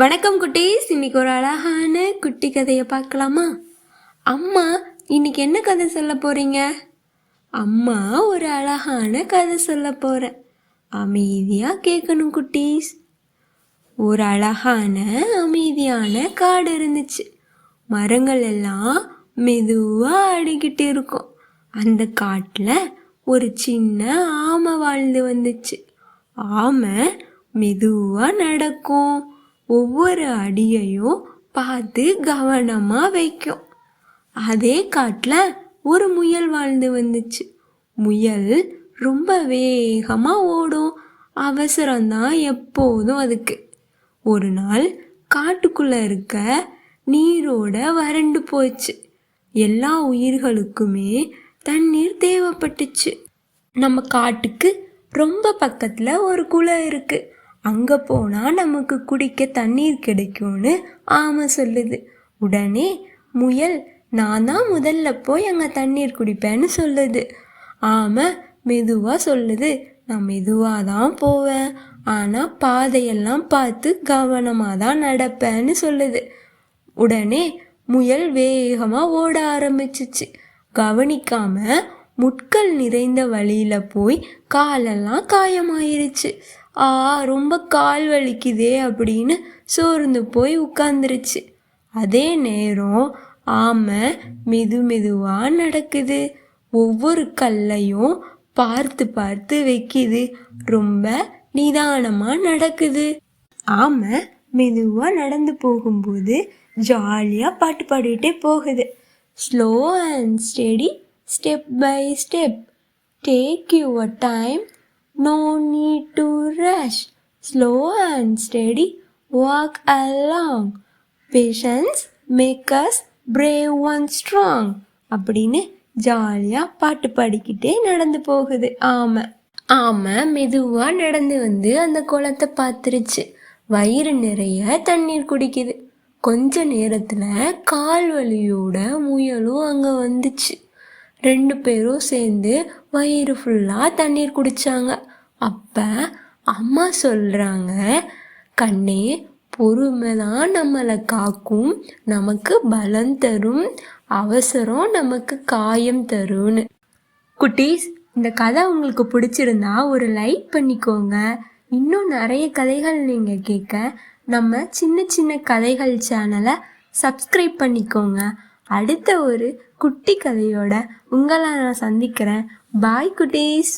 வணக்கம் குட்டீஸ். இன்னைக்கு ஒரு அழகான குட்டி கதையை பார்க்கலாமா? அம்மா இன்னைக்கு என்ன கதை சொல்ல போறீங்க? அம்மா ஒரு அழகான கதை சொல்ல போறேன். அமைதியா கேட்கணும் குட்டீஸ். ஒரு அழகான அமைதியான காடு இருந்துச்சு. மரங்கள் எல்லாம் மெதுவா ஆடிக்கிட்டு இருக்கும். அந்த காட்டுல ஒரு சின்ன ஆமை வாழ்ந்து வந்துச்சு. ஆமை மெதுவா நடக்கும். ஒவ்வொரு அடியையும் பார்த்து கவனமா வைக்கும். அதே காட்டுல ஒரு முயல் வாழ்ந்து வந்துச்சு. முயல் ரொம்ப வேகமா ஓடும். அவசரம்தான் எப்போதும் அதுக்கு. ஒரு நாள் காட்டுக்குள்ள இருக்க நீரோட வறண்டு போச்சு. எல்லா உயிர்களுக்குமே தண்ணீர் தேவைப்பட்டுச்சு. நம்ம காட்டுக்கு ரொம்ப பக்கத்துல ஒரு குளம் இருக்கு. அங்கே போனால் நமக்கு குடிக்க தண்ணீர் கிடைக்கும்னு ஆமை சொல்லுது. உடனே முயல் நான் தான் முதல்ல போய் அங்கே தண்ணீர் குடிப்பேன்னு சொல்லுது. ஆமை மெதுவாக சொல்லுது, நான் மெதுவாக தான் போவேன், ஆனால் பாதையெல்லாம் பார்த்து கவனமாக தான் நடப்பேன்னு சொல்லுது. உடனே முயல் வேகமாக ஓட ஆரம்பிச்சிச்சு. கவனிக்காம முட்கள் நிறைந்த வழியில போய் காலெல்லாம் காயமாயிருச்சு. ரொம்ப கால் வலிக்குதே அப்படின்னு சோர்ந்து போய் உட்கார்ந்துருச்சு. அதே நேரம் ஆமை மெதுவா நடக்குது. ஒவ்வொரு கல்லையும் பார்த்து பார்த்து வைக்குது. ரொம்ப நிதானமா நடக்குது. ஆமை மெதுவா நடந்து போகும்போது ஜாலியா பாட்டு பாடிட்டே போகுது. Slow and steady, step by step, take your time, no need to rush, slow and steady, walk along, patience make us brave and strong அப்படின்னு ஜாலியாக பாட்டு பாடிக்கிட்டே நடந்து போகுது ஆமை. ஆமை மெதுவாக நடந்து வந்து அந்த குளத்தை பார்த்துருச்சு. வயிறு நிறைய தண்ணீர் குடிக்குது. கொஞ்ச நேரத்தில் கால் வலியோட முயலும் அங்கே வந்துச்சு. 2 பேரும் சேர்ந்து வயிறு ஃபுல்லாக தண்ணீர் குடித்தாங்க. அப்போ அம்மா சொல்கிறாங்க, கண்ணே, பொறுமை தான் நம்மளை காக்கும், நமக்கு பலம் தரும், அவசரம் நமக்கு காயம் தரும்னு. குட்டீஸ், இந்த கதை உங்களுக்கு பிடிச்சிருந்தா ஒரு லைக் பண்ணிக்கோங்க. இன்னும் நிறைய கதைகள் நீங்கள் கேட்க நம்ம சின்ன சின்ன கதைகள் சேனலை சப்ஸ்கிரைப் பண்ணிக்கோங்க. அடுத்த ஒரு குட்டி கதையோட உங்களை நான் சந்திக்கிறேன். பாய் குட்டீஸ்.